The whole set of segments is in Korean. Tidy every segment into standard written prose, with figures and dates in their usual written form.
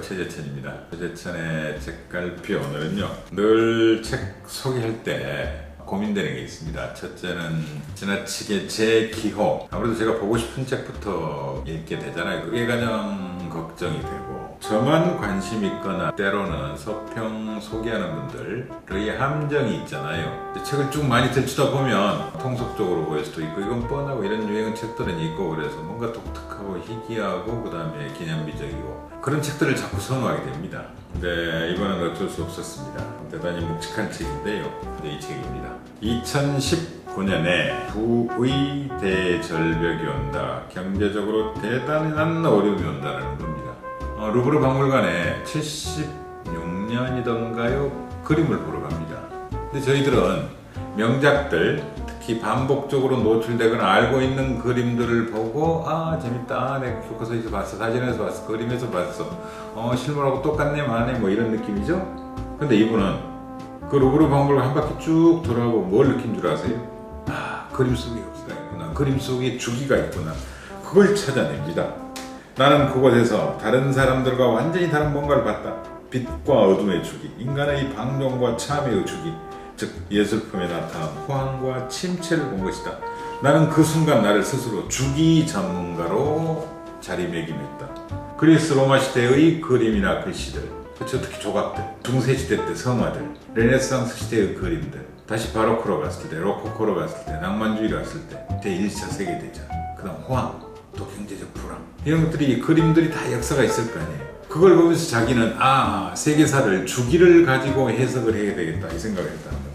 최재천입니다. 최재천의 책갈피 오늘은요, 늘 책 소개할 때 고민되는 게 있습니다. 첫째는 지나치게 제 기호, 아무래도 제가 보고 싶은 책부터 읽게 되잖아요. 그게 가장 걱정이 되고, 저만 관심 있거나 때로는 서평 소개하는 분들의 함정이 있잖아요. 책을 쭉 많이 들추다 보면 통속적으로 보일 수도 있고, 이건 뻔하고 이런 유행은 책들은 있고, 그래서 뭔가 독특하고 희귀하고 그 다음에 기념비적이고 그런 책들을 자꾸 선호하게 됩니다. 근데 이번엔 어쩔 수 없었습니다. 대단히 묵직한 책인데요. 이 책입니다. 2019년에 부의 대절벽이 온다. 경제적으로 대단한 어려움이 온다는 겁니다. 루브르 박물관에 76년이던가요? 그림을 보러 갑니다. 근데 저희들은 명작들, 특히 반복적으로 노출되거나 알고 있는 그림들을 보고 재밌다, 내가 교과서에서 봤어, 사진에서 봤어, 그림에서 봤어, 실물하고 똑같네 마네 뭐 이런 느낌이죠. 근데 이분은 그 루브르 박물관 한 바퀴 쭉 돌아보고 뭘 느낀 줄 아세요? 그림 속에 역사가 있구나, 그림 속에 주기가 있구나, 그걸 찾아냅니다. 나는 그곳에서 다른 사람들과 완전히 다른 뭔가를 봤다. 빛과 어둠의 주기, 인간의 방종과 참의 주기, 즉 예술품에 나타난 호황과 침체를 본 것이다. 나는 그 순간 나를 스스로 주기 전문가로 자리매김했다. 그리스 로마 시대의 그림이나 글씨들, 그렇죠, 특히 조각들, 중세시대 때 성화들, 르네상스 시대의 그림들, 다시 바로크로 갔을 때, 로코코로 갔을 때, 낭만주의 갔을 때, 제1차 세계대전, 그 다음 호황, 또 경제적 불황, 이런 것들이, 그림들이 다 역사가 있을 거 아니에요. 그걸 보면서 자기는 세계사를 주기를 가지고 해석을 해야 되겠다, 이 생각을 했다는 겁니다.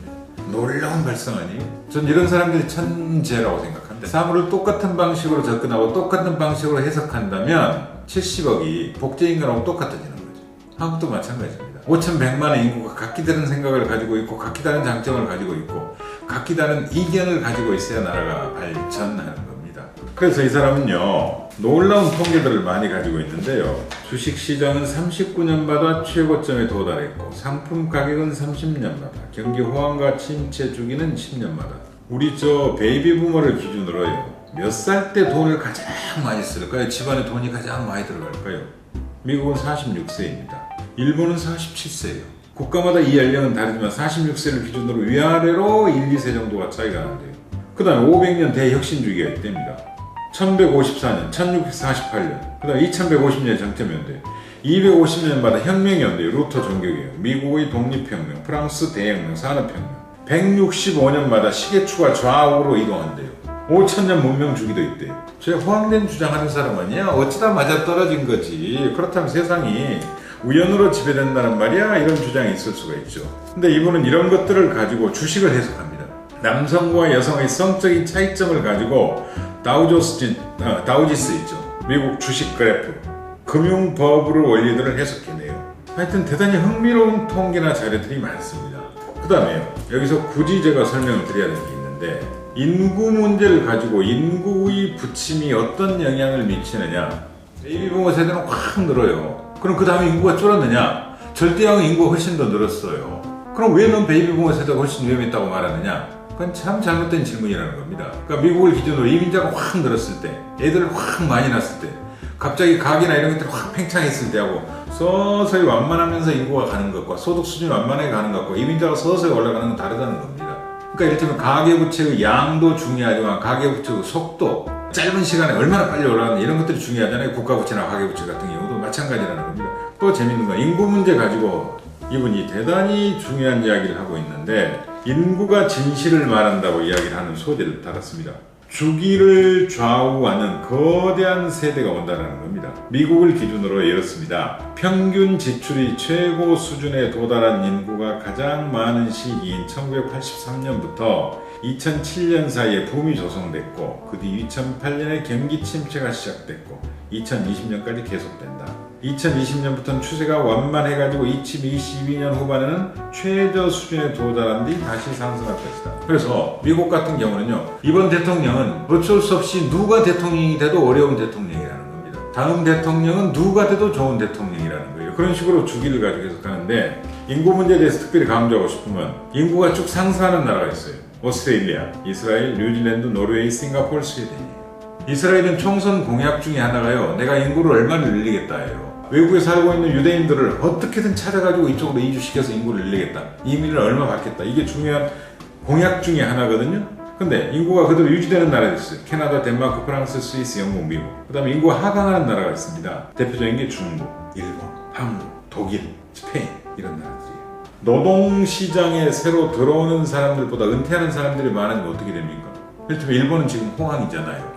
놀라운 발상 아니에요? 전 이런 사람들이 천재라고 생각합니다. 사물을 똑같은 방식으로 접근하고 똑같은 방식으로 해석한다면 70억이 복제인간하고 똑같아지는 거죠. 한국도 마찬가지입니다. 5,100만의 인구가 각기 다른 생각을 가지고 있고, 각기 다른 장점을 가지고 있고, 각기 다른 이견을 가지고 있어야 나라가 발전하는 겁니다. 그래서 이 사람은요, 놀라운 통계들을 많이 가지고 있는데요. 주식시장은 39년마다 최고점에 도달했고, 상품 가격은 30년마다, 경기 호황과 침체 주기는 10년마다. 우리 베이비 부머를 기준으로요, 몇 살 때 돈을 가장 많이 쓸까요? 집안에 돈이 가장 많이 들어갈까요? 미국은 46세입니다. 일본은 47세예요. 국가마다 이 연령은 다르지만 46세를 기준으로 위아래로 1, 2세 정도가 차이가 나는데요. 그 다음에 500년 대혁신주기가 있답니다. 1154년, 1648년, 그 다음 2150년 정점연대, 250년마다 혁명이 온대요. 루터 종교개혁, 미국의 독립혁명, 프랑스 대혁명, 산업혁명, 165년마다 시계추가 좌우로 이동한대요. 5000년 문명 주기도 있대요. 제 호황된 주장하는 사람 아니야? 어쩌다 맞아떨어진 거지. 그렇다면 세상이 우연으로 지배된다는 말이야? 이런 주장이 있을 수가 있죠. 근데 이분은 이런 것들을 가지고 주식을 해석합니다. 남성과 여성의 성적인 차이점을 가지고 다우지스 있죠, 미국 주식 그래프, 금융버블 원리들을 해석해내요. 하여튼 대단히 흥미로운 통계나 자료들이 많습니다. 그 다음에요, 여기서 굳이 제가 설명을 드려야 될 게 있는데, 인구 문제를 가지고 인구의 부침이 어떤 영향을 미치느냐. 베이비부머 세대는 확 늘어요. 그럼 그 다음에 인구가 줄었느냐? 절대형 인구가 훨씬 더 늘었어요. 그럼 왜 넌 베이비부머 세대가 훨씬 위험했다고 말하느냐? 그건 참 잘못된 질문이라는 겁니다. 그러니까 미국을 기준으로 이민자가 확 늘었을 때, 애들을 확 많이 낳았을 때, 갑자기 가게나 이런 것들이 확 팽창했을 때하고 서서히 완만하면서 인구가 가는 것과, 소득 수준이 완만하게 가는 것과, 이민자가 서서히 올라가는 건 다르다는 겁니다. 그러니까 이를테면 가계부채의 양도 중요하지만 가계부채의 속도, 짧은 시간에 얼마나 빨리 올라가는 이런 것들이 중요하잖아요. 국가부채나 가계부채 같은 경우도 마찬가지라는 겁니다. 또 재밌는 건 인구 문제 가지고 이분이 대단히 중요한 이야기를 하고 있는데, 인구가 진실을 말한다고 이야기를 하는 소재를 달았습니다. 주기를 좌우하는 거대한 세대가 온다는 겁니다. 미국을 기준으로 이렇습니다. 평균 지출이 최고 수준에 도달한 인구가 가장 많은 시기인 1983년부터 2007년 사이에 붐이 조성됐고, 그 뒤 2008년에 경기 침체가 시작됐고 2020년까지 계속된다. 2020년부터는 추세가 완만해가지고 2022년 후반에는 최저 수준에 도달한 뒤 다시 상승할 것이다. 그래서 미국 같은 경우는요, 이번 대통령은 어쩔 수 없이 누가 대통령이 돼도 어려운 대통령이라는 겁니다. 다음 대통령은 누가 돼도 좋은 대통령이라는 거예요. 그런 식으로 주기를 가지고 해석하는데, 인구 문제에 대해서 특별히 강조하고 싶으면 인구가 쭉 상승하는 나라가 있어요. 오스트레일리아, 이스라엘, 뉴질랜드, 노르웨이, 싱가포르, 스웨덴이에요. 이스라엘은 총선 공약 중에 하나가요, 내가 인구를 얼마를 늘리겠다 해요. 외국에 살고 있는 유대인들을 어떻게든 찾아가지고 이쪽으로 이주시켜서 인구를 늘리겠다. 이민을 얼마 받겠다. 이게 중요한 공약 중에 하나거든요. 근데 인구가 그대로 유지되는 나라가 있어요. 캐나다, 덴마크, 프랑스, 스위스, 영국, 미국. 그 다음에 인구가 하강하는 나라가 있습니다. 대표적인 게 중국, 일본, 한국, 독일, 스페인 이런 나라들이에요. 노동시장에 새로 들어오는 사람들보다 은퇴하는 사람들이 많으면 어떻게 됩니까? 예를 들면 일본은 지금 호황이잖아요.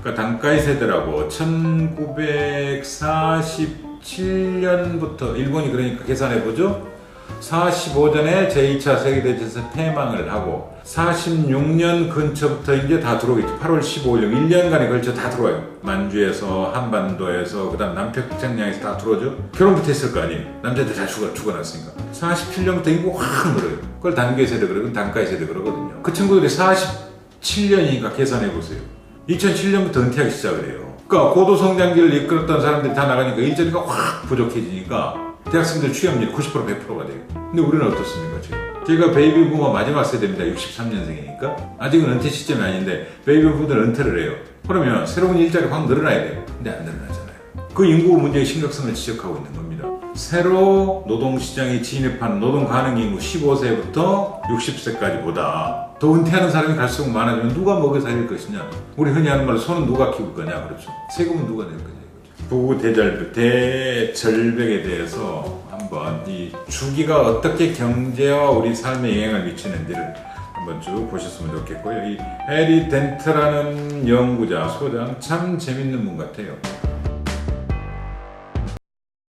그러니까 단카이 세대라고 1947년부터 일본이 그러니까 계산해보죠. 45전에 제2차 세계대전에서 패망을 하고 46년 근처부터 이제 다 들어오겠죠. 8월 15일 1년간에 걸쳐 다 들어와요. 만주에서 한반도에서 그 다음 남태평양에서 다 들어오죠. 결혼부터 했을 거 아니에요. 남자들 다 죽어났으니까 47년부터 인구 확 늘어요. 그걸 단계 세대 그러고 단가의 세대 그러거든요. 그 친구들이 47년이니까 계산해보세요. 2007년부터 은퇴하기 시작을 해요. 그러니까 고도성장기를 이끌었던 사람들이 다 나가니까 일자리가 확 부족해지니까 대학생들 취업률이 90% 100%가 돼요. 근데 우리는 어떻습니까 지금? 제가 베이비 부머 마지막 세대입니다. 63년생이니까 아직은 은퇴 시점이 아닌데 베이비 부머들 은퇴를 해요. 그러면 새로운 일자리 확 늘어나야 돼요. 근데 안 늘어나잖아요. 그 인구 문제의 심각성을 지적하고 있는 겁니다. 새로 노동시장에 진입한 노동 가능 인구 15세부터 60세까지보다 더 은퇴하는 사람이 갈수록 많아지면 누가 먹여 살릴 것이냐? 우리 흔히 하는 말로 손은 누가 키울 거냐? 그렇죠. 세금은 누가 낼 거냐? 부부 대절벽에 대해서 한번 이 주기가 어떻게 경제와 우리 삶에 영향을 미치는지를 한번 쭉 보셨으면 좋겠고요. 이 해리 덴트라는 연구자 소장 참 재밌는 분 같아요.